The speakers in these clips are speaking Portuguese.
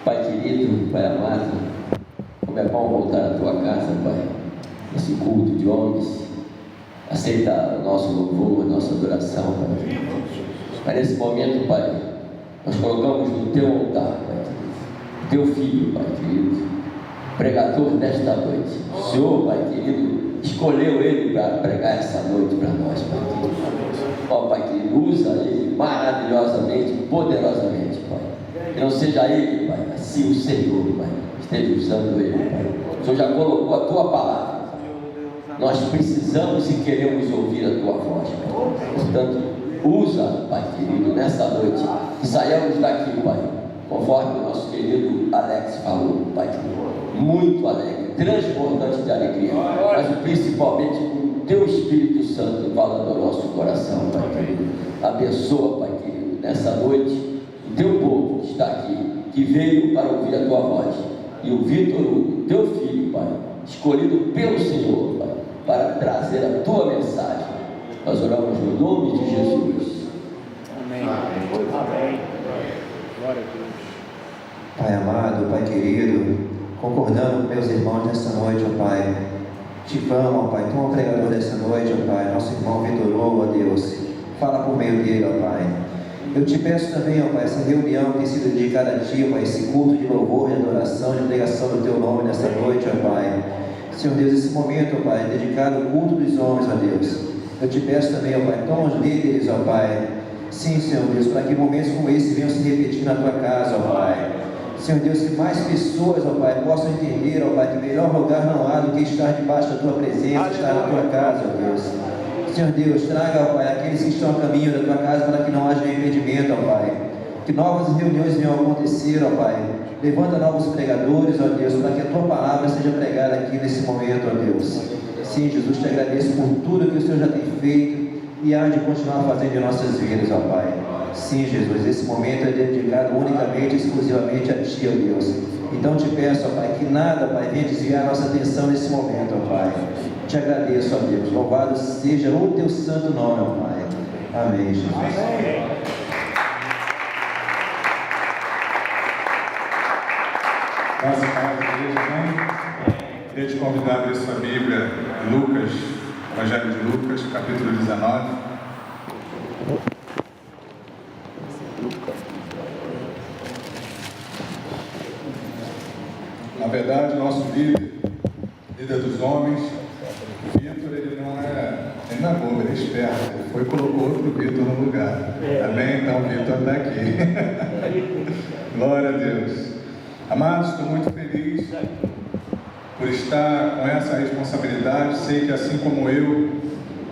Pai querido, Pai amado, como é bom voltar à Tua casa, Pai, esse culto de homens. Aceita o nosso louvor, a nossa adoração, Pai. Mas nesse momento, Pai, nós colocamos no Teu altar, Pai querido, Teu Filho, Pai querido, pregador desta noite. O Senhor, Pai querido, escolheu Ele para pregar essa noite para nós, Pai querido. Ó, Pai querido, usa Ele maravilhosamente, poderosamente, Pai. Que não seja Ele, Pai, mas sim o Senhor, Pai, esteja usando Ele, Pai. O Senhor já colocou a Tua palavra. Nós precisamos e queremos ouvir a Tua voz, Pai. Portanto, usa, Pai querido, nessa noite, que saiamos daqui, Pai, conforme o nosso querido Alex falou, Pai querido, muito alegre, transbordante de alegria, mas principalmente com o Teu Espírito Santo falando ao nosso coração, Pai querido. Abençoa, Pai querido, nessa noite, o Teu povo que está aqui, que veio para ouvir a Tua voz, e o Vitor Hugo, Teu filho, Pai, escolhido pelo Senhor, Pai, para trazer a Tua mensagem. Nós oramos no nome de Jesus. Amém. Amém. Glória a Deus. Pai amado, Pai querido, concordando com meus irmãos nessa noite, ó Pai, te clamo, ó Pai, Tu é o pregador dessa noite, ó Pai, nosso irmão Vitor Hugo, ó Deus, fala por meio dele, ó Pai. Eu te peço também, ó Pai, essa reunião que tem sido dedicada a Ti, ó Pai, esse culto de louvor, de adoração, de pregação do Teu nome nessa noite, ó Pai. Senhor Deus, esse momento, ó Pai, dedicado ao culto dos homens, ó Deus. Eu te peço também, ó Pai, toma os líderes, ó Pai. Sim, Senhor Deus, para que momentos como esse venham se repetir na Tua casa, ó Pai. Senhor Deus, que mais pessoas, ó Pai, possam entender, ó Pai, que melhor lugar não há do que estar debaixo da Tua presença, estar na Tua casa, ó Deus. Senhor Deus, traga, ó Pai, aqueles que estão a caminho da Tua casa para que não haja impedimento, ó Pai. Que novas reuniões venham acontecer, ó Pai. Levanta novos pregadores, ó Deus, para que a Tua palavra seja pregada aqui nesse momento, ó Deus. Sim, Jesus, te agradeço por tudo que o Senhor já tem feito e há de continuar fazendo em nossas vidas, ó Pai. Sim, Jesus, esse momento é dedicado unicamente, exclusivamente a Ti, ó Deus. Então te peço, ó Pai, que nada, Pai, venha desviar a nossa atenção nesse momento, ó Pai. Te agradeço, ó Deus. Louvado seja o Teu santo nome, ó Pai. Amém, Jesus. Amém. Graças a Deus, amém? Queria te convidar a abrir sua Bíblia, Lucas, Evangelho de Lucas, capítulo 19. Na verdade, nosso líder dos homens, Vitor, ele não é bobo, ele é esperto. Ele foi e colocou outro Vitor no lugar. Amém? Então, o Vitor está aqui. Glória a Deus. Amados, estou muito feliz por estar com essa responsabilidade. Sei que, assim como eu,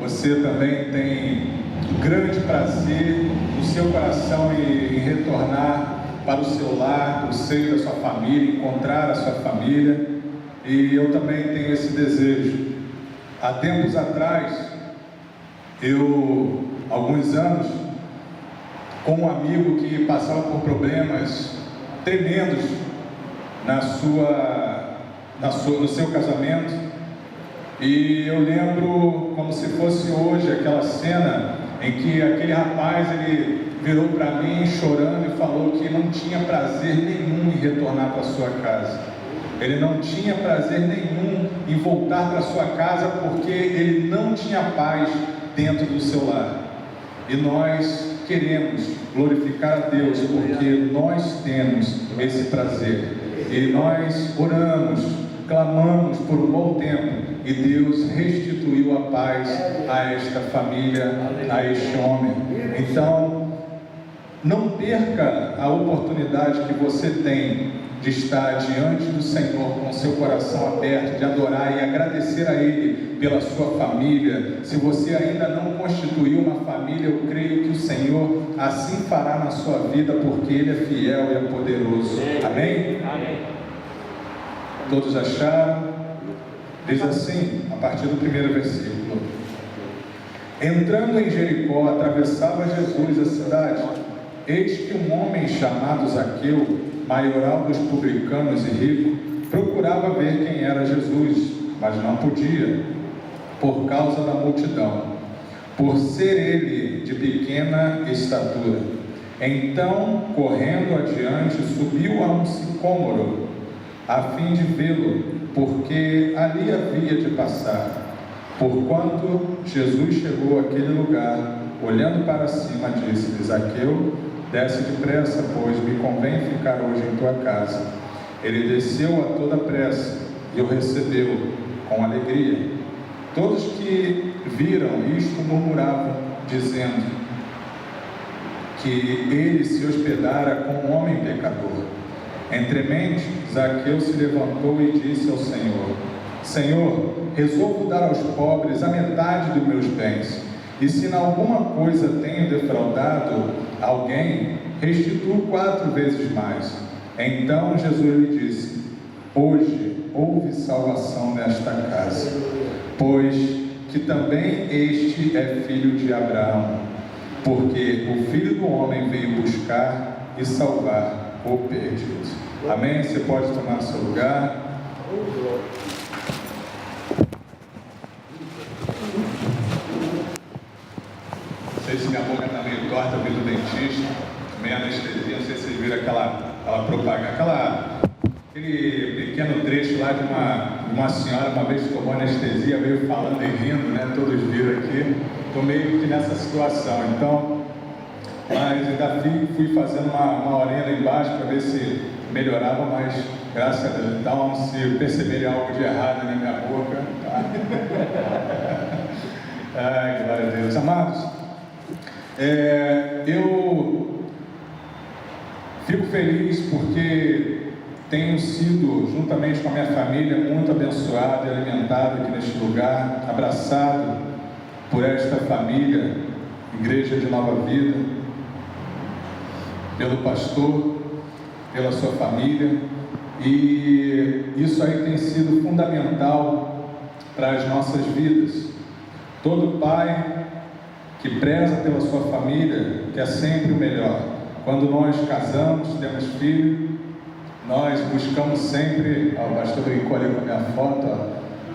você também tem grande prazer no seu coração em retornar para o seu lar, para o seio da sua família, encontrar a sua família. E eu também tenho esse desejo. Há tempos atrás, alguns anos, com um amigo que passava por problemas tremendos no seu casamento, e eu lembro como se fosse hoje aquela cena em que aquele rapaz, ele virou para mim chorando e falou que não tinha prazer nenhum em retornar para sua casa. Ele não tinha prazer nenhum em voltar para sua casa porque ele não tinha paz dentro do seu lar. E nós queremos glorificar a Deus porque nós temos esse prazer. E nós oramos, clamamos por um bom tempo e Deus restituiu a paz a esta família, a este homem. Então, não perca a oportunidade que você tem de estar diante do Senhor com seu coração aberto, de adorar e agradecer a Ele pela sua família. Se você ainda não constituiu uma família, eu creio que o Senhor assim fará na sua vida, porque Ele é fiel e é poderoso. Amém? Amém. Todos acharam? Diz assim, a partir do primeiro versículo: entrando em Jericó, atravessava Jesus a cidade. Eis que um homem chamado Zaqueu, maioral dos publicanos e rico, procurava ver quem era Jesus, mas não podia, por causa da multidão, por ser ele de pequena estatura. Então, correndo adiante, subiu a um sicômoro, a fim de vê-lo, porque ali havia de passar. Porquanto Jesus chegou àquele lugar, olhando para cima, disse-lhe: Zaqueu, desce depressa, pois me convém ficar hoje em tua casa. Ele desceu a toda pressa e o recebeu com alegria. Todos que viram isto murmuravam, dizendo que ele se hospedara com um homem pecador. Entremente, Zaqueu se levantou e disse ao Senhor: Senhor, resolvo dar aos pobres a metade dos meus bens, e se em alguma coisa tenho defraudado alguém, restituo 4 vezes mais. Então Jesus lhe disse: Hoje houve salvação nesta casa, pois que também este é filho de Abraão, porque o Filho do Homem veio buscar e salvar o perdido. Amém? Você pode tomar seu lugar. Não sei se minha boca está meio torta, eu vi do dentista, meio anestesia, não sei se vocês viram aquela propaganda, aquele pequeno trecho lá de uma senhora, uma vez que tomou anestesia, veio falando e rindo, né? Todos viram aqui. Estou meio que nessa situação, então, mas ainda fui fazendo uma horinha lá embaixo para ver se melhorava, mas graças a Deus, então, se perceberem algo de errado na minha boca, tá? Ai, glória a Deus. Amados, eu fico feliz porque tenho sido, juntamente com a minha família, muito abençoado e alimentado aqui neste lugar, abraçado por esta família, Igreja de Nova Vida, pelo pastor, pela sua família, e isso aí tem sido fundamental para as nossas vidas. Todo pai que preza pela sua família quer sempre o melhor. Quando nós casamos, temos filho, nós buscamos sempre, o pastor brincou ali com a minha foto,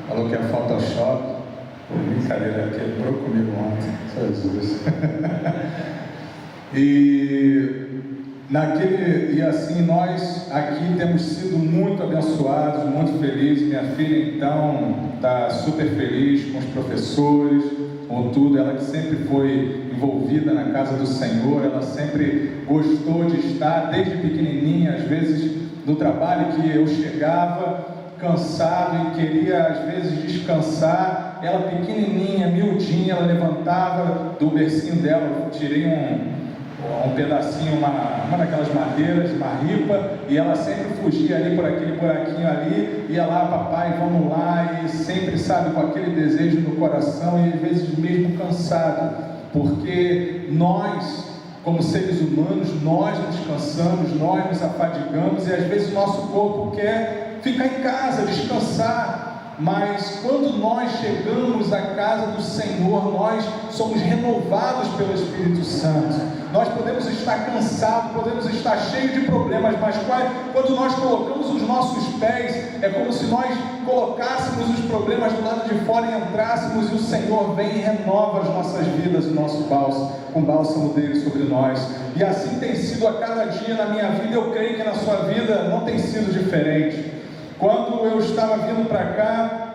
falou que é Photoshop. Brincadeira, quebrou comigo ontem, Jesus. E assim nós aqui temos sido muito abençoados, muito felizes. Minha filha então está super feliz com os professores, com tudo. Ela que sempre foi envolvida na casa do Senhor, ela sempre gostou de estar desde pequenininha. Às vezes no trabalho que eu chegava cansado e queria às vezes descansar, ela pequenininha, miudinha, ela levantava do bercinho dela, eu tirei um pedacinho, uma daquelas madeiras, uma ripa, e ela sempre fugia ali por aquele buraquinho ali, ia lá, papai, vamos lá, e sempre, sabe, com aquele desejo no coração, e às vezes mesmo cansado, porque nós, como seres humanos, nós nos cansamos, nós nos afadigamos, e às vezes o nosso corpo quer ficar em casa, descansar, mas quando nós chegamos à casa do Senhor, nós somos renovados pelo Espírito Santo. Nós podemos estar cansados, podemos estar cheios de problemas, mas quando nós colocamos os nossos pés, é como se nós colocássemos os problemas do lado de fora e entrássemos, e o Senhor vem e renova as nossas vidas, o nosso bálsamo, com o bálsamo dele sobre nós. E assim tem sido a cada dia na minha vida. Eu creio que na sua vida não tem sido diferente. Quando eu estava vindo para cá,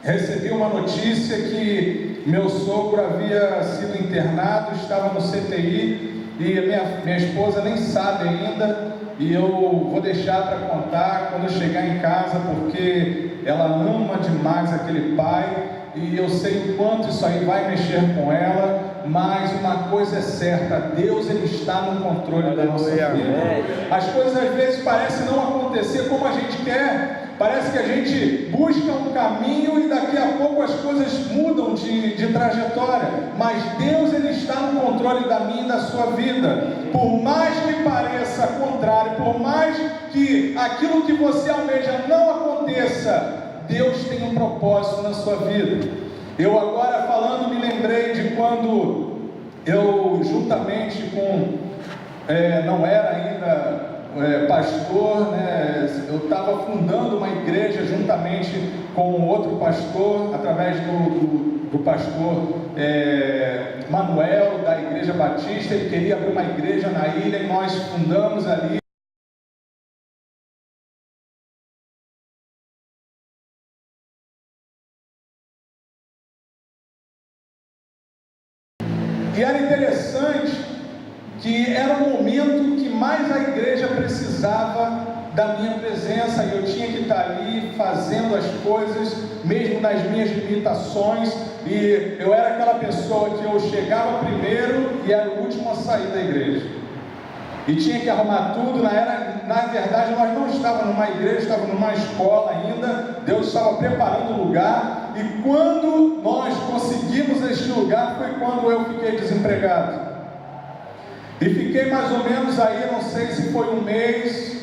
recebi uma notícia que meu sogro havia sido internado, estava no CTI, e a minha esposa nem sabe ainda, e eu vou deixar para contar quando eu chegar em casa, porque ela ama demais aquele pai, e eu sei o quanto isso aí vai mexer com ela, mas uma coisa é certa: Deus, Ele está no controle da nossa vida. As coisas às vezes parecem não acontecer como a gente quer, parece que a gente busca um caminho e daqui a pouco as coisas mudam de trajetória, mas Deus, Ele está no controle da minha e da sua vida. Por mais que pareça contrário, por mais que aquilo que você almeja não aconteça, Deus tem um propósito na sua vida. Eu agora falando me lembrei de quando eu, juntamente com, não era ainda pastor, né? Eu estava fundando uma igreja juntamente com outro pastor, através do do pastor Manuel, da Igreja Batista. Ele queria abrir uma igreja na ilha e nós fundamos ali. E era interessante que era o momento que mais a igreja precisava da minha presença, e eu tinha que estar ali fazendo as coisas, mesmo nas minhas limitações, e eu era aquela pessoa que eu chegava primeiro e era o último a sair da igreja, e tinha que arrumar tudo. Na verdade nós não estávamos numa igreja, estávamos numa escola ainda. Deus estava preparando o lugar, e quando nós conseguimos este lugar, foi quando eu fiquei desempregado, e fiquei mais ou menos aí, não sei se foi um mês,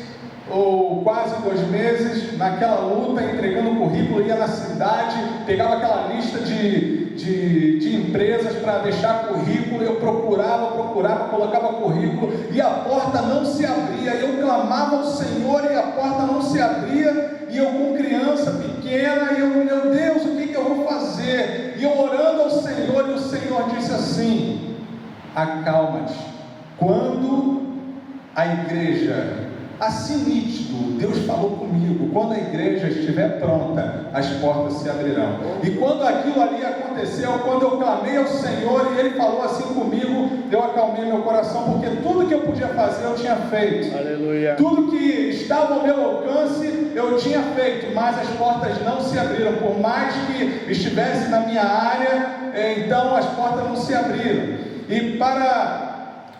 ou quase 2 meses, naquela luta, entregando currículo. Ia na cidade, pegava aquela lista de empresas para deixar currículo, eu procurava, colocava currículo, e a porta não se abria. Eu clamava ao Senhor e a porta não se abria, e eu com criança pequena, e eu, meu Deus, o que eu vou fazer? E eu orando ao Senhor, e o Senhor disse assim: acalma-te. Quando a igreja, assim nítido, Deus falou comigo, quando a igreja estiver pronta, as portas se abrirão. E quando aquilo ali aconteceu, quando eu clamei ao Senhor e Ele falou assim comigo, eu acalmei meu coração, porque tudo que eu podia fazer eu tinha feito. Aleluia. Tudo que estava ao meu alcance eu tinha feito, mas as portas não se abriram. Por mais que estivesse na minha área, então as portas não se abriram. E para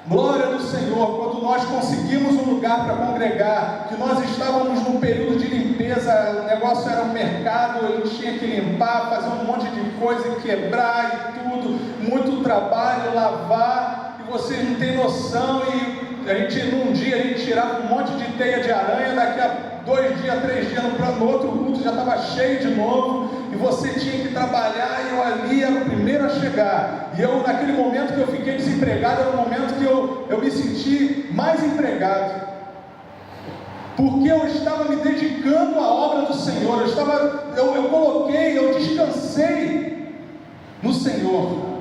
glória do Senhor, quando nós conseguimos um lugar para congregar, que nós estávamos num período de limpeza, o negócio era um mercado, a gente tinha que limpar, fazer um monte de coisa, quebrar e tudo, muito trabalho, lavar, e vocês não têm noção. E a gente, num dia, a gente tirava um monte de teia de aranha, daqui a 2 dias, 3 dias, no outro culto já estava cheio de novo, e você tinha que trabalhar, e eu ali era o primeiro a chegar. E eu, naquele momento que eu fiquei desempregado, era o momento que eu me senti mais empregado, porque eu estava me dedicando à obra do Senhor, eu descansei no Senhor.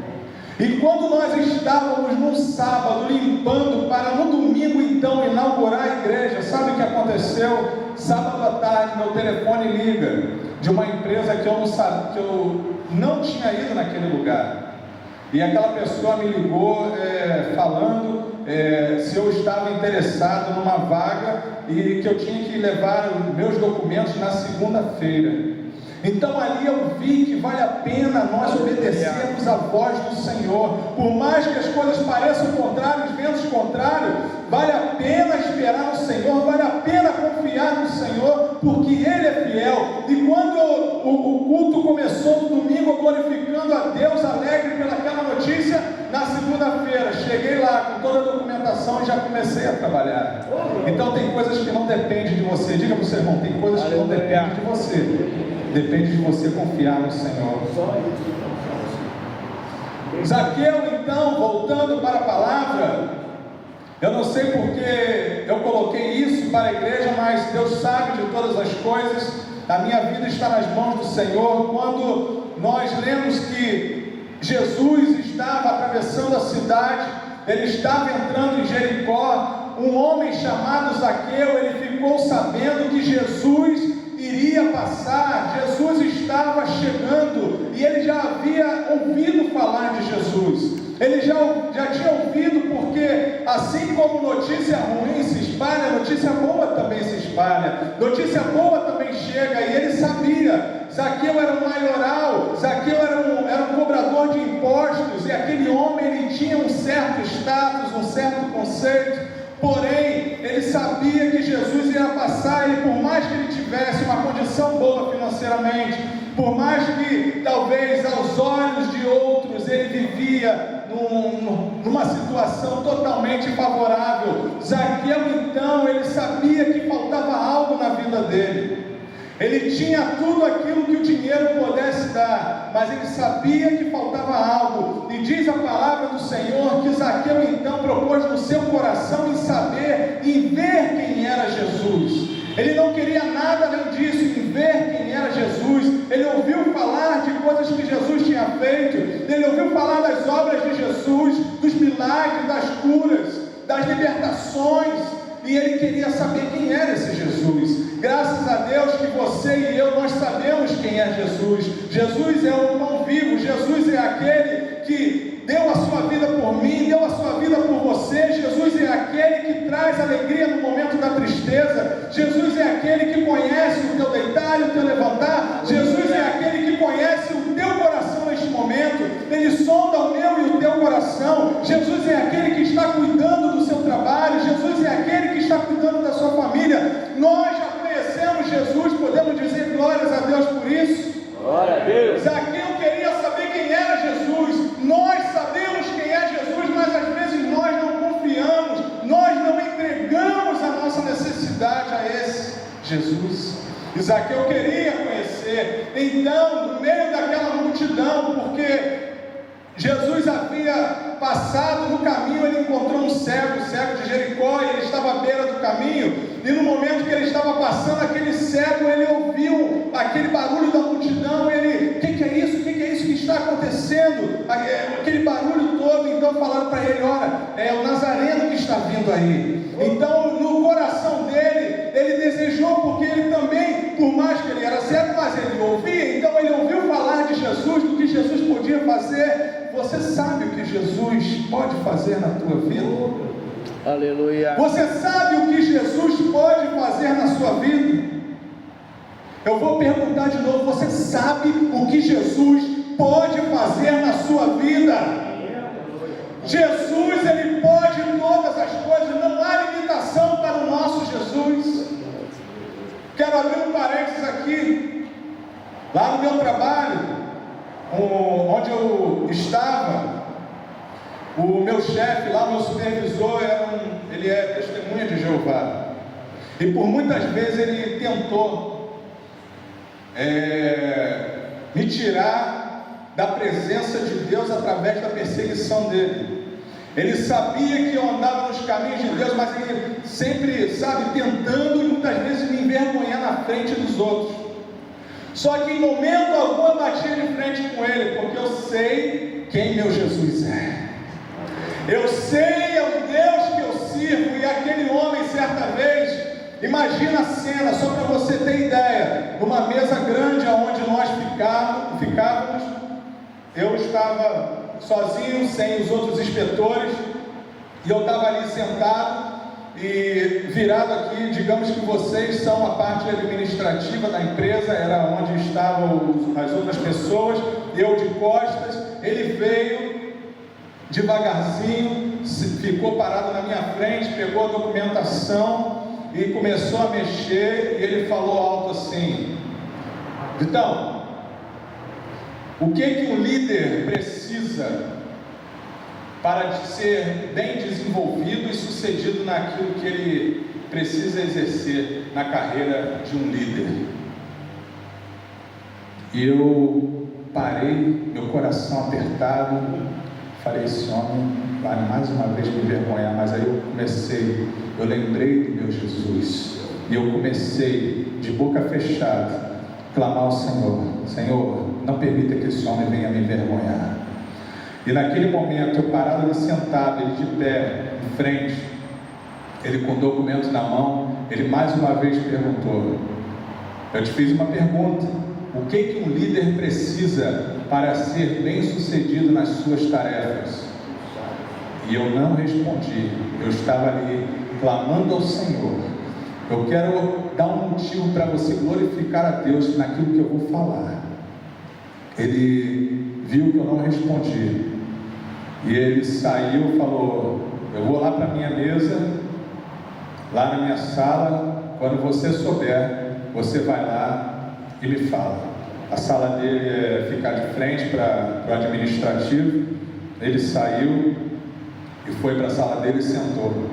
E quando nós estávamos num sábado limpando para no domingo então inaugurar a igreja, sabe o que aconteceu? Sábado à tarde meu telefone liga de uma empresa que eu não sabia, que eu não tinha ido naquele lugar, e aquela pessoa me ligou falando se eu estava interessado numa vaga e que eu tinha que levar os meus documentos na segunda-feira. Então ali eu vi que vale a pena nós obedecermos a voz do Senhor, por mais que as coisas pareçam contrárias, ventos contrários, vale a pena esperar no Senhor, vale a pena confiar no Senhor, porque Ele é fiel. E quando o culto começou no domingo, glorificando a Deus, alegre pelaquela notícia, na segunda-feira cheguei lá com toda a documentação e já comecei a trabalhar. Então tem coisas que não dependem de você. Diga para o seu irmão, tem coisas que não dependem de você. Depende de você confiar no Senhor. Zaqueu, então, voltando para a palavra, eu não sei porque eu coloquei isso para a igreja, mas Deus sabe de todas as coisas. A minha vida está nas mãos do Senhor. Quando nós lemos que Jesus estava atravessando a cidade, ele estava entrando em Jericó, um homem chamado Zaqueu, ele ficou sabendo que Jesus iria passar, Jesus estava chegando, e ele já havia ouvido falar de Jesus, ele já tinha ouvido, porque assim como notícia ruim se espalha, notícia boa também se espalha, notícia boa também chega, e ele sabia. Zaqueu era um maioral, Zaqueu era um cobrador de impostos, e aquele homem ele tinha um certo status, um certo conceito. Porém, ele sabia que Jesus ia passar, e por mais que ele tivesse uma condição boa financeiramente, por mais que talvez aos olhos de outros ele vivia numa situação totalmente favorável, Zaqueu então, ele sabia que faltava algo na vida dele. Ele tinha tudo aquilo que o dinheiro pudesse dar, mas ele sabia que faltava algo. E diz a palavra do Senhor que Zaqueu então propôs no seu coração em saber, em ver quem era Jesus. Ele não queria nada além disso, em ver quem era Jesus. Ele ouviu falar de coisas que Jesus tinha feito, ele ouviu falar das obras de Jesus, dos milagres, das curas, das libertações, e ele queria saber quem era esse Jesus. Graças a Deus que você e eu, nós sabemos quem é Jesus. Jesus é o pão vivo, Jesus é aquele que deu a sua vida por mim, deu a sua vida por você. Jesus é aquele que traz alegria no momento da tristeza. Jesus é aquele que conhece o teu deitar e o teu levantar. Jesus é aquele que conhece o teu coração neste momento. Ele sonda o meu e o teu coração. Jesus é aquele que está cuidando do seu trabalho. Jesus é aquele que está cuidando da sua família. Nós já conhecemos Jesus, podemos dizer glórias a Deus por isso. Glória a Deus. Zaqueu queria saber quem era Jesus. Nós sabemos quem é Jesus, mas às vezes nós não confiamos, nós não entregamos a nossa necessidade a esse Jesus. E Zaqueu queria conhecer. Então, no meio daquela multidão, porque Jesus havia passado no caminho, ele encontrou um cego, o cego de Jericó, e ele estava à beira do caminho. E no momento que ele estava passando, aquele cego, ele ouviu aquele barulho da multidão. Ele, o que é isso? O que é isso que está acontecendo? Aquele barulho todo. Então falaram para ele: olha, é o Nazareno que está vindo aí. Então no coração dele, ele desejou, porque ele também, por mais que ele era cego, mas ele ouvia. Então ele ouviu falar de Jesus, do que Jesus podia fazer. Você sabe o que Jesus pode fazer na tua vida? Aleluia. Você sabe o que Jesus pode fazer na sua vida? Eu vou perguntar de novo: você sabe o que Jesus pode fazer na sua vida? Jesus, ele pode todas as coisas, não há limitação para o nosso Jesus. Quero abrir um parênteses aqui. Lá no meu trabalho, onde eu estava, o meu chefe lá, meu supervisor, ele é testemunha de Jeová. E por muitas vezes ele tentou me tirar da presença de Deus através da perseguição dele. Ele sabia que eu andava nos caminhos de Deus, mas ele sempre, tentando e muitas vezes me envergonhar na frente dos outros. Só que em momento algum eu batia de frente com ele, porque eu sei quem meu Jesus é. Eu sei o Deus que eu sirvo. E aquele homem, certa vez, imagina a cena, só para você ter ideia, numa mesa grande onde nós ficávamos, eu estava sozinho, sem os outros inspetores, e eu estava ali sentado e virado aqui. Digamos que vocês são a parte administrativa da empresa, era onde estavam as outras pessoas, eu de costas. Ele veio devagarzinho, ficou parado na minha frente, pegou a documentação e começou a mexer, e ele falou alto assim: Vitão, o que um líder precisa para ser bem desenvolvido e sucedido naquilo que ele precisa exercer na carreira de um líder? E eu parei, meu coração apertado. Falei: esse homem vai mais uma vez me envergonhar. Mas aí eu lembrei do meu Jesus, e eu comecei, de boca fechada, clamar ao Senhor: Senhor, não permita que esse homem venha me envergonhar. E naquele momento, eu parado ali sentado, ele de pé, em frente, ele com o documento na mão, ele mais uma vez perguntou: eu te fiz uma pergunta, o que um líder precisa para ser bem sucedido nas suas tarefas? E eu não respondi, eu estava ali clamando ao Senhor. Eu quero dar um motivo para você glorificar a Deus naquilo que eu vou falar. Ele viu que eu não respondi, e ele saiu e falou: eu vou lá para a minha mesa, lá na minha sala, quando você souber, você vai lá e me fala. A sala dele é ficar de frente para o administrativo. Ele saiu e foi para a sala dele e sentou.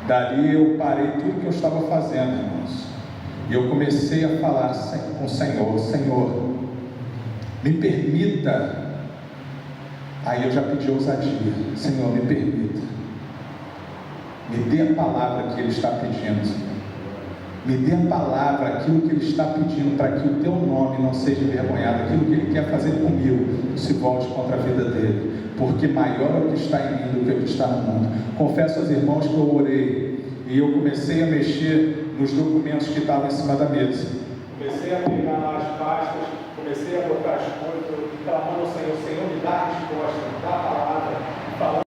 Dali eu parei tudo que eu estava fazendo, irmãos, e eu comecei a falar com o Senhor: Senhor, me permita. Aí eu já pedi ousadia: Senhor, me permita, me dê a palavra que Ele está pedindo. Me dê a palavra, aquilo que Ele está pedindo, para que o Teu nome não seja envergonhado, aquilo que Ele quer fazer comigo, não se volte contra a vida dele, porque maior é o que está em mim do que o que está no mundo. Confesso aos irmãos que eu orei, e eu comecei a mexer nos documentos que estavam em cima da mesa. Comecei a pegar lá as pastas, comecei a botar as coisas, clamando ao Senhor, Senhor, me dá a resposta, me dá a palavra, falando.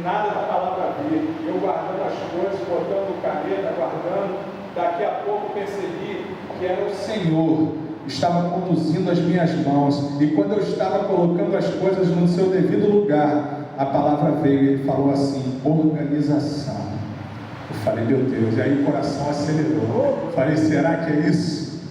Nada da palavra vir, eu guardando as coisas, botando caneta, guardando, daqui a pouco percebi que era o Senhor, estava conduzindo as minhas mãos, e quando eu estava colocando as coisas no seu devido lugar, a palavra veio e Ele falou assim, organização. Eu falei, meu Deus, e aí o coração acelerou, falei, será que é isso?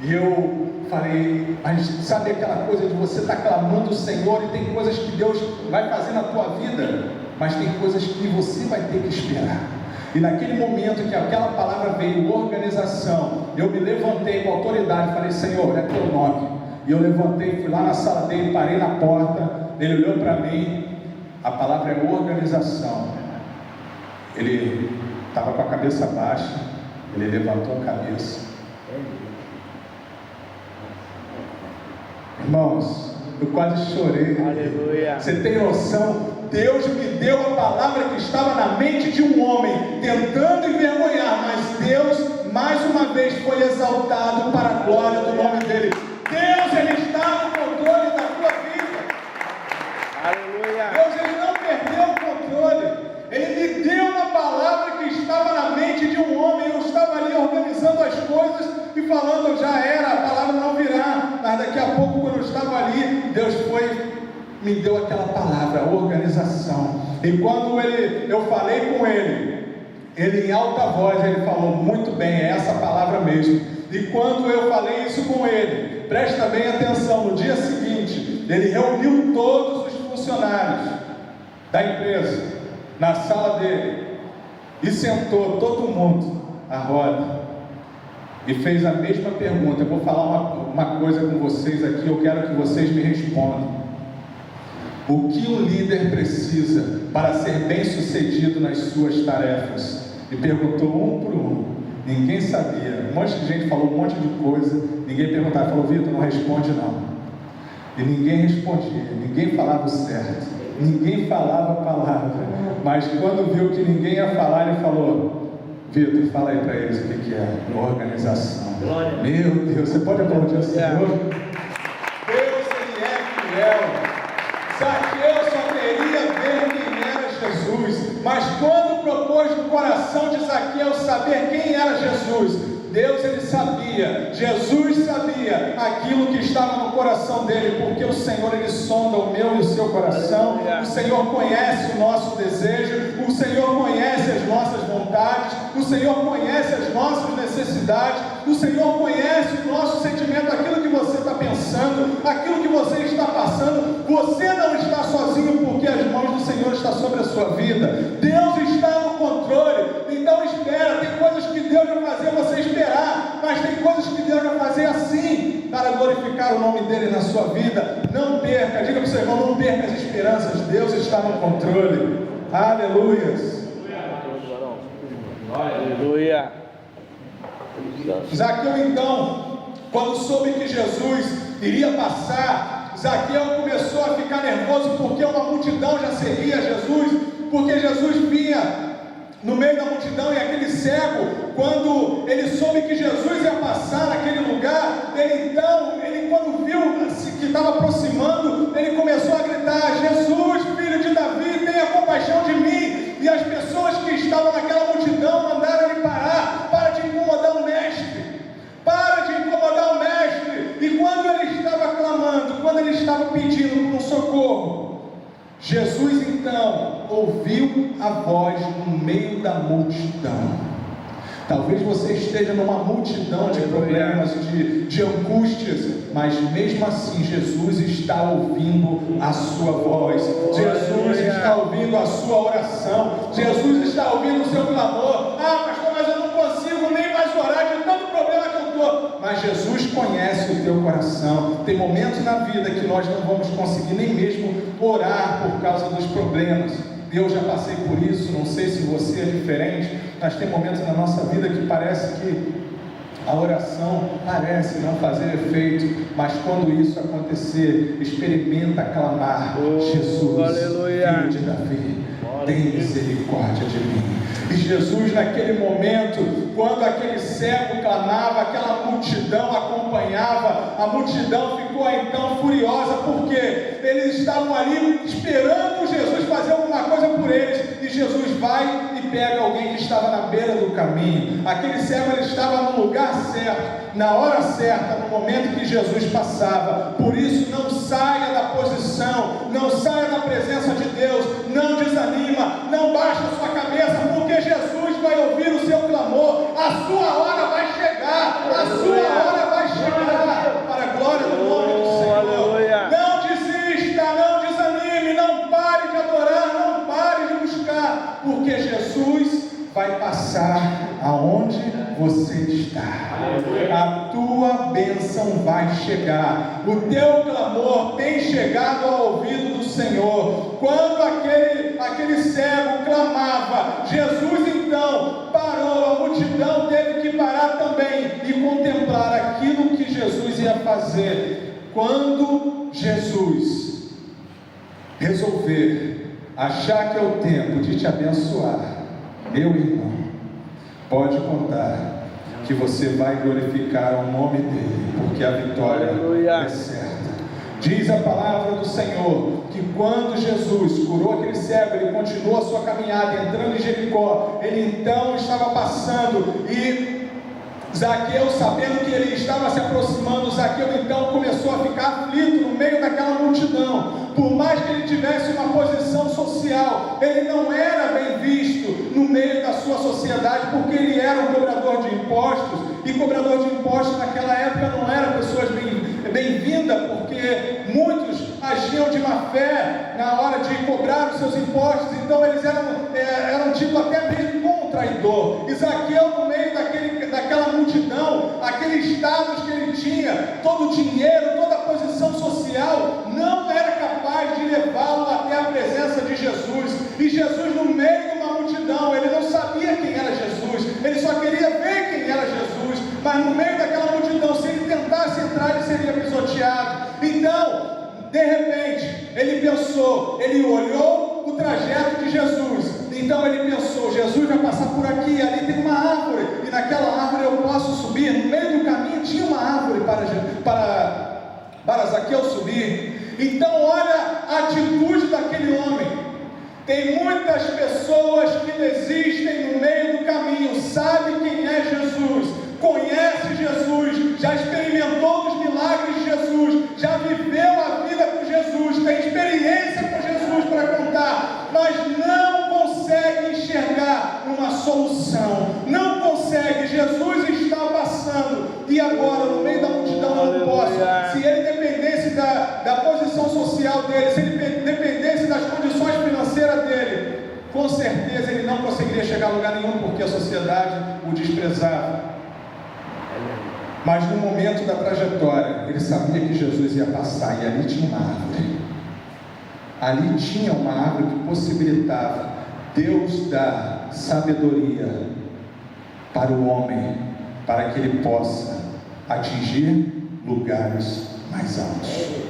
E eu falei, mas sabe aquela coisa de você estar clamando o Senhor, e tem coisas que Deus vai fazer na tua vida, mas tem coisas que você vai ter que esperar. E naquele momento que aquela palavra veio, organização, eu me levantei com autoridade e falei, Senhor, é teu nome. E eu levantei, fui lá na sala dele, parei na porta, ele olhou para mim, a palavra é organização. Ele estava com a cabeça baixa, ele levantou a cabeça. Irmãos, eu quase chorei. Aleluia. Você tem noção? Deus me deu a palavra que estava na mente de um homem, tentando envergonhar, mas Deus, mais uma vez, foi exaltado para a glória do nome dEle. Deus, Ele está no controle da tua vida. Aleluia. Deus, Ele não perdeu o controle. Ele me deu uma palavra que estava na mente de um homem. Eu estava ali organizando as coisas e falando, já era, a palavra não virá. Mas daqui a pouco, quando eu estava ali, Deus me deu aquela palavra, organização. E quando eu falei com ele em alta voz, ele falou, muito bem, é essa palavra mesmo. E quando eu falei isso com ele, presta bem atenção, no dia seguinte, ele reuniu todos os funcionários da empresa na sala dele e sentou todo mundo à roda e fez a mesma pergunta. Eu vou falar uma coisa com vocês aqui, eu quero que vocês me respondam. O que um líder precisa para ser bem sucedido nas suas tarefas? E perguntou um por um. Ninguém sabia. Um monte de gente falou um monte de coisa. Ninguém perguntava. Falou, Vitor, não responde não. E ninguém respondia. Ninguém falava o certo. Ninguém falava a palavra. Mas quando viu que ninguém ia falar, ele falou, Vitor, fala aí para eles o que é organização. Glória. Meu Deus, você pode aplaudir o Senhor? Deus, Ele é fiel. Zaqueu só queria ver quem era Jesus, mas quando propôs no coração de Zaqueu saber quem era Jesus, Deus, Ele sabia, Jesus sabia aquilo que estava no coração dele, porque o Senhor, Ele sonda o meu e o seu coração, o Senhor conhece o nosso desejo, o Senhor conhece as nossas vontades, o Senhor conhece as nossas necessidades, o Senhor conhece o nosso sentimento, aquilo que você está pensando, aquilo que você está passando. Você não está sozinho, porque as mãos do Senhor estão sobre a sua vida. Deus está no controle. Então espera, tem coisas que Deus vai fazer você esperar, mas tem coisas que Deus vai fazer assim, para glorificar o nome dEle na sua vida. Não perca, diga para o seu irmão, não perca as esperanças, Deus está no controle. Aleluias. Aleluia. Zaqueu então, quando soube que Jesus iria passar, Zaqueu começou a ficar nervoso, porque uma multidão já seguia Jesus, porque Jesus vinha no meio da multidão. E aquele cego, quando ele soube que Jesus ia passar naquele lugar, ele quando viu que estava aproximando, ele começou a gritar, Jesus, filho de Davi, tenha compaixão de mim. E as pessoas que estavam naquela multidão mandaram ele parar. Para de incomodar o mestre, para de incomodar o mestre. E quando ele estava clamando, quando ele estava pedindo por um socorro, Jesus então ouviu a voz no meio da multidão. Talvez você esteja numa multidão de problemas, de angústias, mas mesmo assim Jesus está ouvindo a sua voz, Jesus está ouvindo a sua oração, Jesus está ouvindo o seu clamor. Ah, pastor, mas eu não consigo nem mais orar de tanto problema que eu estou. mas Jesus conhece o teu coração. Tem momentos na vida que nós não vamos conseguir nem mesmo orar por causa dos problemas. Eu já passei por isso, não sei se você é diferente, mas tem momentos na nossa vida que parece que a oração parece não fazer efeito, mas quando isso acontecer, experimenta clamar: Jesus, Filho de Davi, tem misericórdia de mim. E Jesus, naquele momento, quando aquele cego clamava, aquela multidão acompanhava, a multidão ficou então furiosa, porque eles estavam ali esperando Jesus fazer alguma coisa por eles, e Jesus vai e pega alguém que estava na beira do caminho. Aquele cego, ele estava no lugar certo, na hora certa, no momento que Jesus passava. Por isso, não saia da posição, não saia da presença de Deus, não desanima, não baixa a sua cabeça, porque Jesus vai ouvir o seu clamor. A sua hora vai chegar, a sua hora vai chegar, para a glória do nome do Senhor. Não desista, não desanime, não pare de adorar, não pare de buscar, porque Jesus vai passar aonde você está. A tua bênção vai chegar. O teu clamor tem chegado ao ouvido do Senhor. Quando aquele cego clamava, Jesus então parou, a multidão teve que parar também e contemplar aquilo que Jesus ia fazer. Quando Jesus resolver achar que é o tempo de te abençoar, meu irmão, pode contar que você vai glorificar o nome dele, porque a vitória é certa. Diz a palavra do Senhor que quando Jesus curou aquele cego, ele continuou a sua caminhada, entrando em Jericó. Ele então estava passando e Zaqueu, sabendo que ele estava se aproximando, Zaqueu então começou a ficar aflito no meio daquela multidão. Por mais que ele tivesse uma posição social, ele não era bem visto no meio da sua sociedade, porque ele era um cobrador de impostos, e cobrador de impostos naquela época não era pessoas bem-vindas, porque muitos agiam de má fé na hora de cobrar os seus impostos, então eles eram tidos até mesmo como traidor. E Zaqueu, no meio daquela multidão, aqueles status que ele tinha, todo o dinheiro, toda a posição social, não era capaz de levá-lo até a presença de Jesus. E Jesus, no meio de uma multidão, ele não sabia quem era Jesus, ele só queria ver quem era Jesus, mas no meio daquela multidão, se ele tentasse entrar, ele seria pisoteado. Então, de repente, ele pensou, ele olhou o trajeto de Jesus. Então ele pensou: Jesus vai passar por aqui, ali tem uma árvore, e naquela árvore eu posso subir. No meio do caminho tinha uma árvore para Zaqueu subir. Então olha a atitude daquele homem. Tem muitas pessoas que desistem no meio do caminho, sabe quem é Jesus, conhece Jesus, já experimentou dos milagres de Jesus, já viveu a vida com Jesus, tem experiência com Jesus para contar, mas não consegue enxergar uma solução, não consegue. Jesus está passando, e agora no meio da multidão eu não posso. Se ele dependesse da posição social dele, se ele dependesse das condições financeiras dele, com certeza ele não conseguiria chegar a lugar nenhum, porque a sociedade o desprezava. Mas no momento da trajetória, ele sabia que Jesus ia passar, e ali tinha uma árvore. Ali tinha uma árvore que possibilitava Deus dar sabedoria para o homem, para que ele possa atingir lugares mais altos.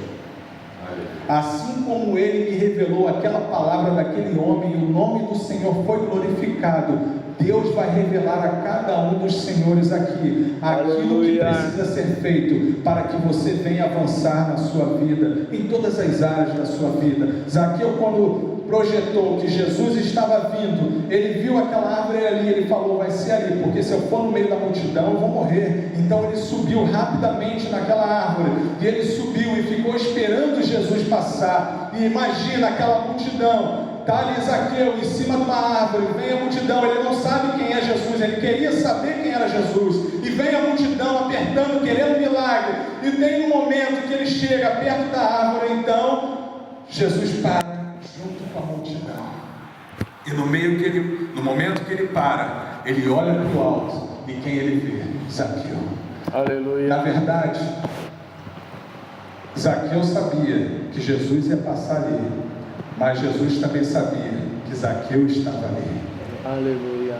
Assim como ele me revelou aquela palavra daquele homem, e o nome do Senhor foi glorificado, Deus vai revelar a cada um dos senhores aqui aquilo que precisa ser feito para que você venha avançar na sua vida, em todas as áreas da sua vida. Zaqueu, quando projetou que Jesus estava vindo, ele viu aquela árvore ali, ele falou: vai ser ali, porque se eu for no meio da multidão eu vou morrer. Então ele subiu rapidamente naquela árvore, e ele subiu e ficou esperando Jesus passar. E imagina aquela multidão. Está ali Zaqueu em cima de uma árvore, vem a multidão, ele não sabe quem é Jesus, ele queria saber quem era Jesus, e vem a multidão apertando, querendo milagre, e tem um momento que ele chega perto da árvore, então Jesus para junto com a multidão, e no momento que ele para, ele olha para o alto, e quem ele vê? Zaqueu. Aleluia. Na verdade, Zaqueu sabia que Jesus ia passar ali, mas Jesus também sabia que Zaqueu estava ali. Aleluia.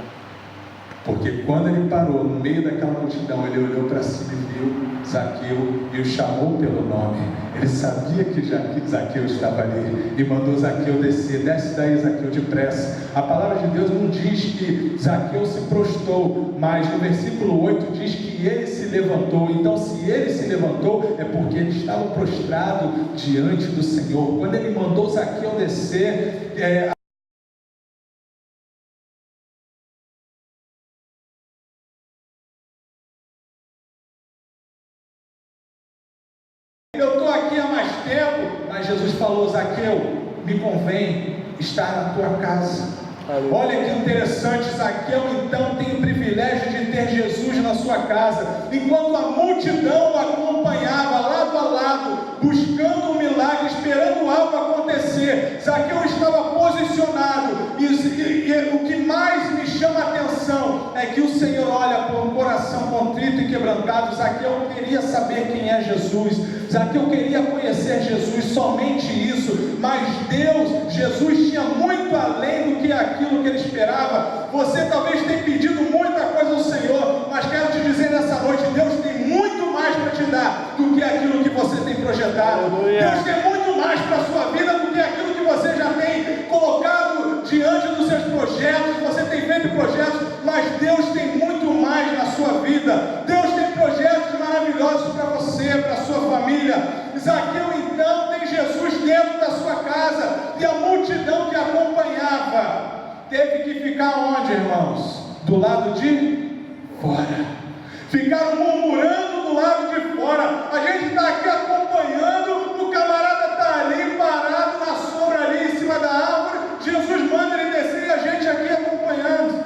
Porque quando ele parou no meio daquela multidão, ele olhou para cima e viu Zaqueu e o chamou pelo nome. Ele sabia que Zaqueu estava ali e mandou Zaqueu descer. Desce daí, Zaqueu, depressa. A palavra de Deus não diz que Zaqueu se prostrou, mas no versículo 8 diz que ele se levantou. Então, se ele se levantou, é porque ele estava prostrado diante do Senhor. Quando ele mandou Zaqueu descer, eu estou aqui há mais tempo, mas Jesus falou: Zaqueu, me convém estar na tua casa. Olha que interessante, Zaqueu então tem o privilégio de ter Jesus na sua casa, enquanto a multidão o acompanhava lado a lado, buscando um milagre, esperando algo acontecer. Zaqueu estava posicionado, e o que mais me chama a atenção é que o Senhor olha para um coração contrito e quebrantado. Zaqueu queria saber quem é Jesus, Zaqueu queria conhecer Jesus, somente isso, mas Jesus tinha muito além do que aquilo que ele esperava. Você talvez tenha pedido muita coisa ao Senhor, mas quero te dizer nessa noite, Deus tem muito mais para te dar do que aquilo que você tem projetado. Aleluia. Deus tem muito mais para a sua vida do que aquilo que você já tem colocado diante dos seus projetos. Você tem feito projetos, mas Deus tem muito mais na sua vida. Deus tem projetos maravilhosos para você, para a sua família. Zaqueu então tem Jesus dentro da sua casa, e a multidão que acompanhava teve que ficar onde, irmãos? Do lado de fora. Ficaram murmurando do lado de fora. A gente está aqui acompanhando, o camarada está ali parado na sombra, ali em cima da árvore. Jesus manda ele descer e a gente aqui acompanhando.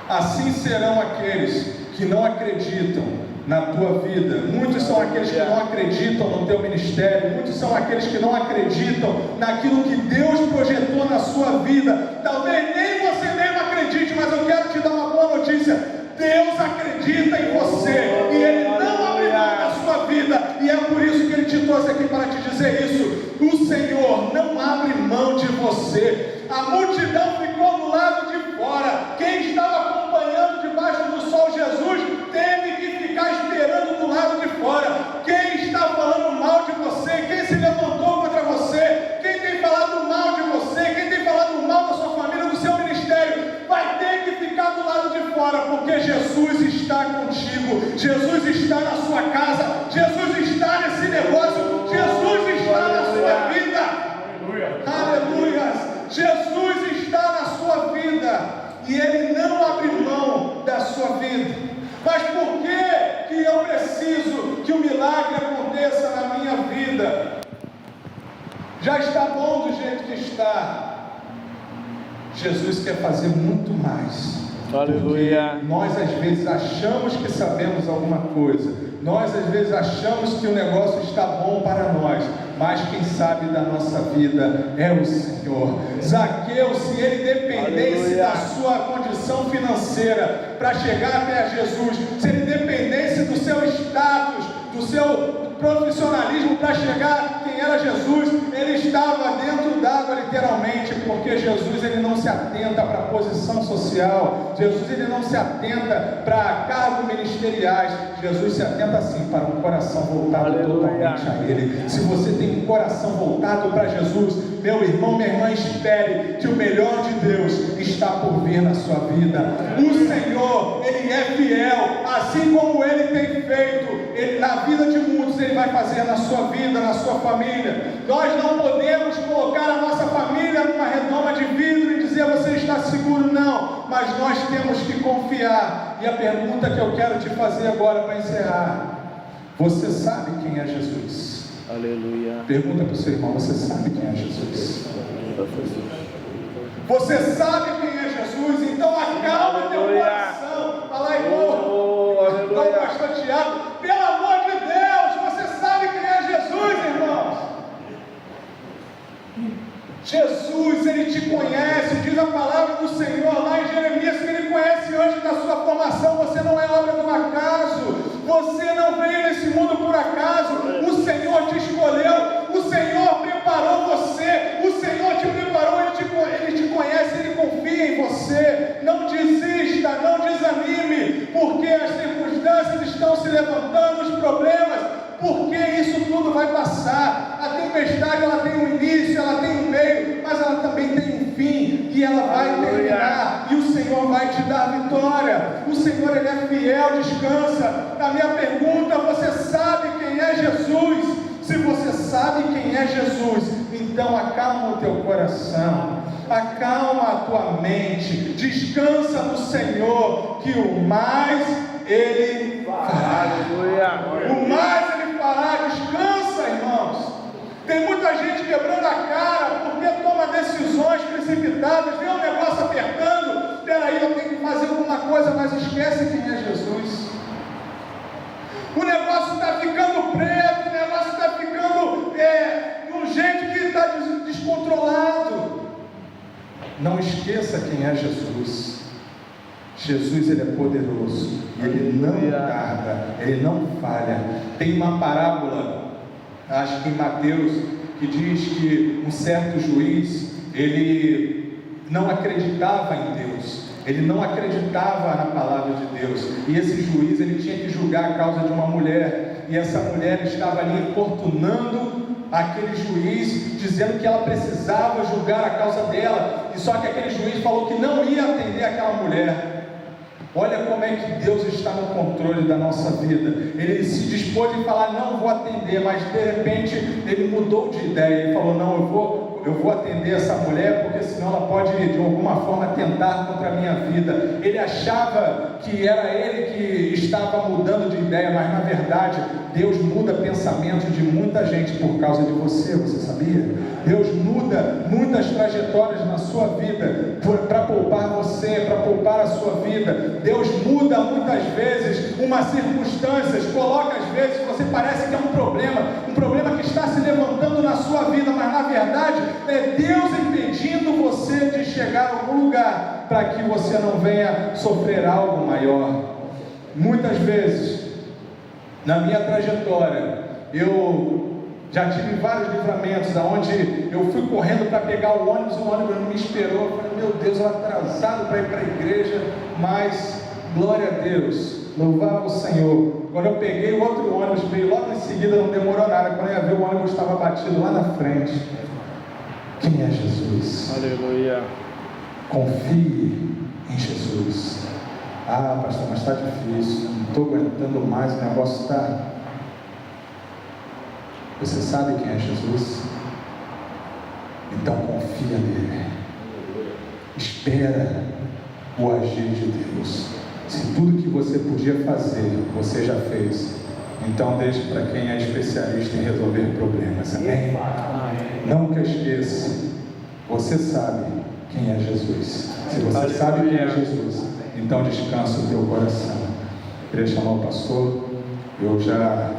Assim serão aqueles que não acreditam na tua vida. Muitos são aqueles que não acreditam no teu ministério. Muitos são aqueles que não acreditam naquilo que Deus projetou na sua vida. Talvez nem você mesmo acredite, mas eu quero te dar uma boa notícia: Deus acredita em você, e Ele não abre mão da sua vida, e é por isso que Ele te trouxe aqui para te dizer isso. O Senhor não abre mão de você. A multidão ficou do lado de fora. Quem estava acompanhando debaixo do sol Jesus teve que ficar esperando do lado de fora. Quem está falando mal de você, quem se levantou contra você, quem tem falado mal de você, quem tem falado mal da sua família, do seu ministério, vai ter que ficar do lado de fora, porque Jesus está contigo, Jesus está na sua casa, Jesus está nesse negócio, Jesus está na sua vida. Aleluia! Jesus está na sua vida, e Ele não abre mão da sua vida. Mas por que eu preciso que o milagre aconteça na minha vida? Já está bom do jeito que está. Jesus quer fazer muito mais. Aleluia. Nós às vezes achamos que sabemos alguma coisa, nós às vezes achamos que o negócio está bom para nós, mas quem sabe da nossa vida é o Senhor. Zaqueu, se ele dependesse da sua condição financeira para chegar até Jesus, se ele dependesse do seu status, do seu profissionalismo para chegar quem era Jesus, ele estava dentro d'água literalmente, porque Jesus ele não se atenta para a posição social, Jesus ele não se atenta para cargos ministeriais, Jesus se atenta sim para um coração voltado totalmente a Ele. Se você tem um coração voltado para Jesus, meu irmão, minha irmã, espere que o melhor de Deus está por vir na sua vida. O Senhor, Ele é fiel, assim como Ele tem feito na vida de muitos, Ele vai fazer na sua vida, na sua família. Nós não podemos colocar a nossa família numa redoma de vidro e dizer: você está seguro, não, mas nós temos que confiar. E a pergunta que eu quero te fazer agora para encerrar: você sabe quem é Jesus? Aleluia. Pergunta para o seu irmão: você sabe quem é Jesus? Você sabe quem é Jesus? Então acalma teu coração. Fala, igual o pastor Tiago, pelo amor de Deus, você sabe quem é Jesus, irmãos? Jesus, Ele te conhece, diz a palavra do Senhor lá em Jeremias, que Ele conhece antes da sua formação. Você não é obra do acaso. Você não veio nesse mundo por acaso. O Senhor te escolheu, o Senhor preparou você, o Senhor te preparou, Ele te conhece, Ele confia em você. Não desista, não desanime, porque as circunstâncias estão se levantando, os problemas, porque isso tudo vai passar. A tempestade, ela tem um início, ela tem um meio, mas ela também tem um fim, e ela vai terminar, e o Senhor vai te dar a vitória. O Senhor, Ele é fiel, descansa. Na minha pergunta, você sabe quem é Jesus? Se você sabe quem é Jesus, então acalma o teu coração, acalma a tua mente, descansa no Senhor, que o mais Ele fará. O mais Ele fará. Descansa, irmãos. Tem muita gente quebrando a cara porque toma decisões precipitadas, vê um negócio apertando, peraí, eu tenho que fazer alguma coisa, mas esquece quem é Jesus. O negócio está ficando preto, o negócio está ficando de um jeito que está descontrolado. Não esqueça quem é Jesus. Jesus, Ele é poderoso, Ele não tarda, Ele não falha. Tem uma parábola, acho que em Mateus, que diz que um certo juiz, ele não acreditava em Deus, ele não acreditava na palavra de Deus, e esse juiz, ele tinha que julgar a causa de uma mulher, e essa mulher estava ali importunando aquele juiz, dizendo que ela precisava julgar a causa dela, e só que aquele juiz falou que não ia atender aquela mulher. Olha como é que Deus está no controle da nossa vida. Ele se dispôs em falar, não vou atender, mas de repente ele mudou de ideia. Ele falou, não, eu vou atender essa mulher, porque senão ela pode de alguma forma tentar contra a minha vida. Ele achava que era ele que estava mudando de ideia, mas na verdade Deus muda pensamentos de muita gente por causa de você sabia? Deus muda muitas trajetórias na sua vida para poupar você, para poupar a sua vida. Deus muda muitas vezes uma circunstância, coloca às vezes, você parece que é um problema que está se levantando na sua vida, mas na verdade é Deus impedindo você de chegar a algum lugar, para que você não venha sofrer algo maior. Muitas vezes, na minha trajetória, eu já tive vários livramentos, onde eu fui correndo para pegar o ônibus não me esperou. Eu falei, meu Deus, eu atrasado para ir para a igreja, mas glória a Deus, louvava o Senhor. Quando eu peguei o outro ônibus, veio logo em seguida, não demorou nada. Quando eu ia ver, o ônibus estava batido lá na frente. Quem é Jesus? Aleluia. Confie em Jesus. Ah, pastor, mas está difícil, não estou aguentando mais, o negócio está... Você sabe quem é Jesus? Então confia nele. Espera o agir de Deus. Se tudo que você podia fazer, você já fez, então deixe para quem é especialista em resolver problemas. Amém? Nunca esqueça, você sabe quem é Jesus. Se você sabe quem é Jesus, então descansa o teu coração. Queria chamar o pastor. Eu já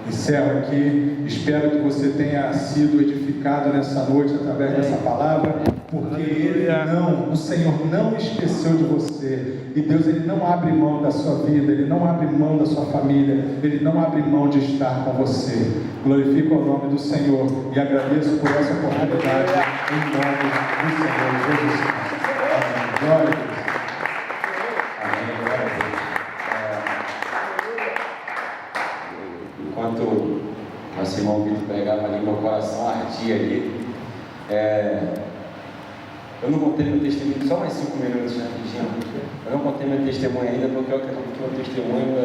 encerro aqui. Espero que você tenha sido edificado nessa noite através dessa palavra, porque o Senhor não esqueceu de você. E Deus, Ele não abre mão da sua vida, Ele não abre mão da sua família, Ele não abre mão de estar com você. Glorifico o nome do Senhor e agradeço por essa oportunidade em nome do Senhor Jesus Cristo. Amém. Glória a Deus. Amém, glória a Deus. Enquanto nosso irmão Vitor pregava ali, meu coração ardia ali. Eu não contei meu testemunho, só mais 5 minutos rapidinho. Eu não contei meu testemunho ainda, porque eu acredito que meu testemunho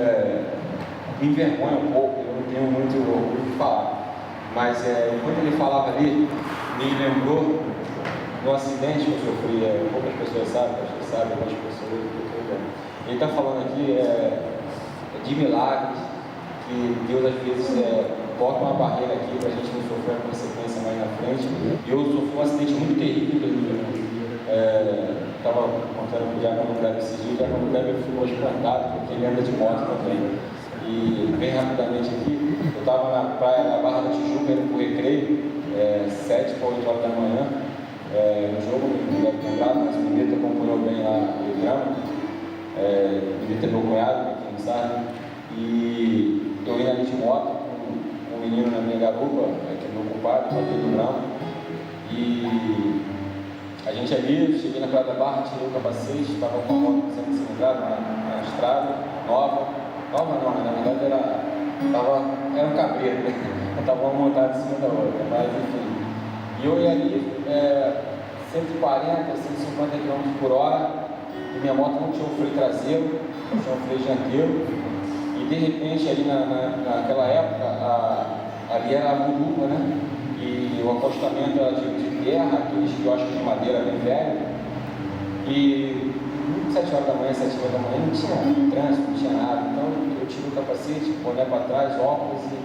me envergonha um pouco, eu não tenho muito orgulho de falar. Mas enquanto ele falava ali, me lembrou do acidente que eu sofri. Poucas pessoas sabem, algumas pessoas. Ele está falando aqui de milagres, que Deus às vezes coloca uma barreira aqui para a gente não sofrer a consequência mais na frente. E eu sofri um acidente muito terrível em 2011. Estava contando com o Diácono Kleber esse dia. O Diácono Kleber ficou espantado porque ele anda de moto também. E bem rapidamente aqui, eu estava na praia, na Barra da Tijuca, indo para o recreio, 7 para 8 horas da manhã. No jogo, não deve lembrar, mas o Milito acompanhou bem lá o drama. O Milito é meu cunhado, para quem não sabe. E eu ia ali de moto com um menino na minha garupa, que é meu compadre, Pedro Branco, e a gente ali, cheguei na Praia da Barra, tirei o capacete, estava com a moto 100 cilindrada na estrada, nova não, na verdade era um cabreiro, né? Estava uma montada em cima da outra, mas enfim. E eu ia ali, 140, 150 km por hora, e minha moto não tinha um freio traseiro, tinha um freio dianteiro, e de repente ali naquela época, ali era a muruba, né? E o acostamento era de terra, aqueles quiosques de madeira bem velho, e 7 horas da manhã, 7 horas da manhã, não tinha trânsito, não tinha nada, então eu tirei o capacete, olhei para trás, óculos e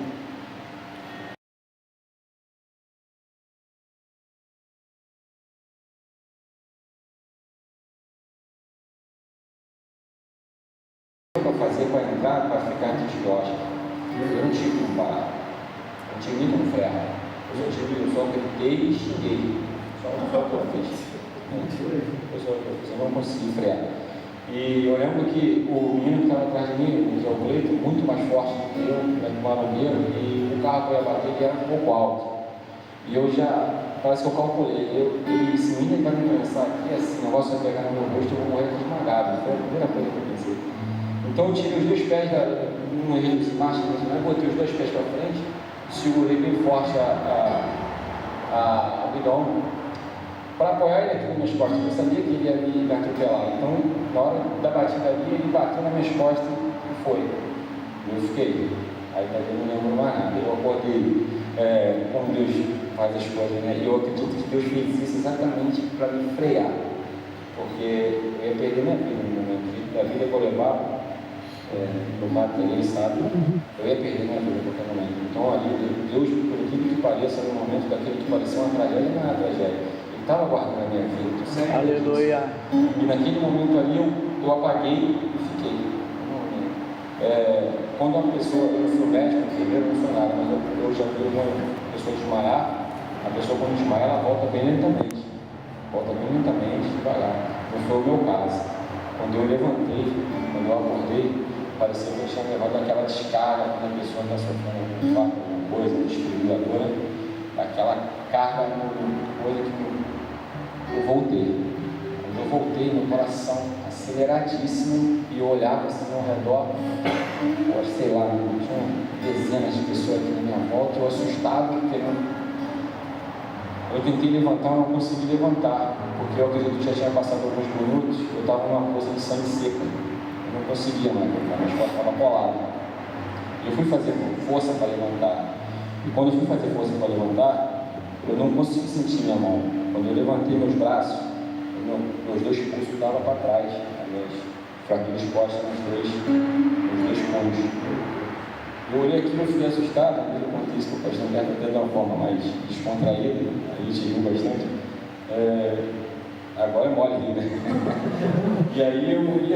para fazer para entrar, para ficar de quiosque. Eu não tive como parar, não tive nem como frear. Eu só gritei e xinguei. Só o que eu fiz. Eu não consegui frear. E eu lembro que o menino que estava atrás de mim, que é o Cleiton, muito mais forte do que eu, no maromeiro, e o carro que eu ia bater ele era um pouco alto. E eu já, parece que eu calculei, ele disse, menino vai me pensar aqui, assim, o negócio vai pegar no meu rosto, eu vou morrer esmagado. Foi a primeira coisa que eu pensei. Então eu tirei os dois pés, não errei de marcha, mas botei os dois pés para frente, segurei bem forte o guidão para apoiar ele aqui nas minhas costas. Eu sabia que ele ia me atropelar. Então, na hora da batida ali, ele bateu nas minhas costas e foi. Eu fiquei. Aí eu não lembro mais nada. Eu acordei, como Deus faz as coisas, né? E eu acredito que Deus fez isso exatamente para me frear. Porque eu ia perder minha vida no momento. Da vida que eu levava, meu pai ele sabe, eu ia perder minha vida em qualquer momento. Então ali, Deus, por aquilo que pareça, no momento daquilo que parecia uma tragédia, não era uma tragédia. Ele estava guardando a minha vida. Aleluia. E naquele momento ali eu apaguei e fiquei. Quando uma pessoa, eu não sou médico, enfermeiro, não sou nada, mas eu já vi uma pessoa desmaiar, a pessoa quando desmaia, ela volta bem lentamente. Volta bem lentamente, devagar. Não foi o meu caso. Quando eu levantei, quando eu acordei, parecia que eu tinha levado aquela descarga quando a pessoa está sofrendo algum infarto, alguma coisa, desfibriladora, aquela carga, coisa que eu voltei. Quando eu voltei, meu coração aceleradíssimo, e eu olhava assim ao redor, eu sei lá, tinha dezenas de pessoas aqui na minha volta, eu assustado, eu tentei levantar, não consegui levantar, porque eu acredito que já tinha passado alguns minutos, eu estava numa poça de sangue seca. Eu não conseguia mais levantar, minha costas estava colada. Eu fui fazer força para levantar. E quando eu fui fazer força para levantar, eu não consegui sentir minha mão. Quando eu levantei meus braços, meus dois pulsos estavam para trás, minhas fraquilhas postas nos dois punhos. Eu olhei aquilo e fiquei assustado, eu contei isso para o pastor Humberto até de uma forma mais descontraída, a gente riu bastante. Agora é mole, né? E aí eu olhei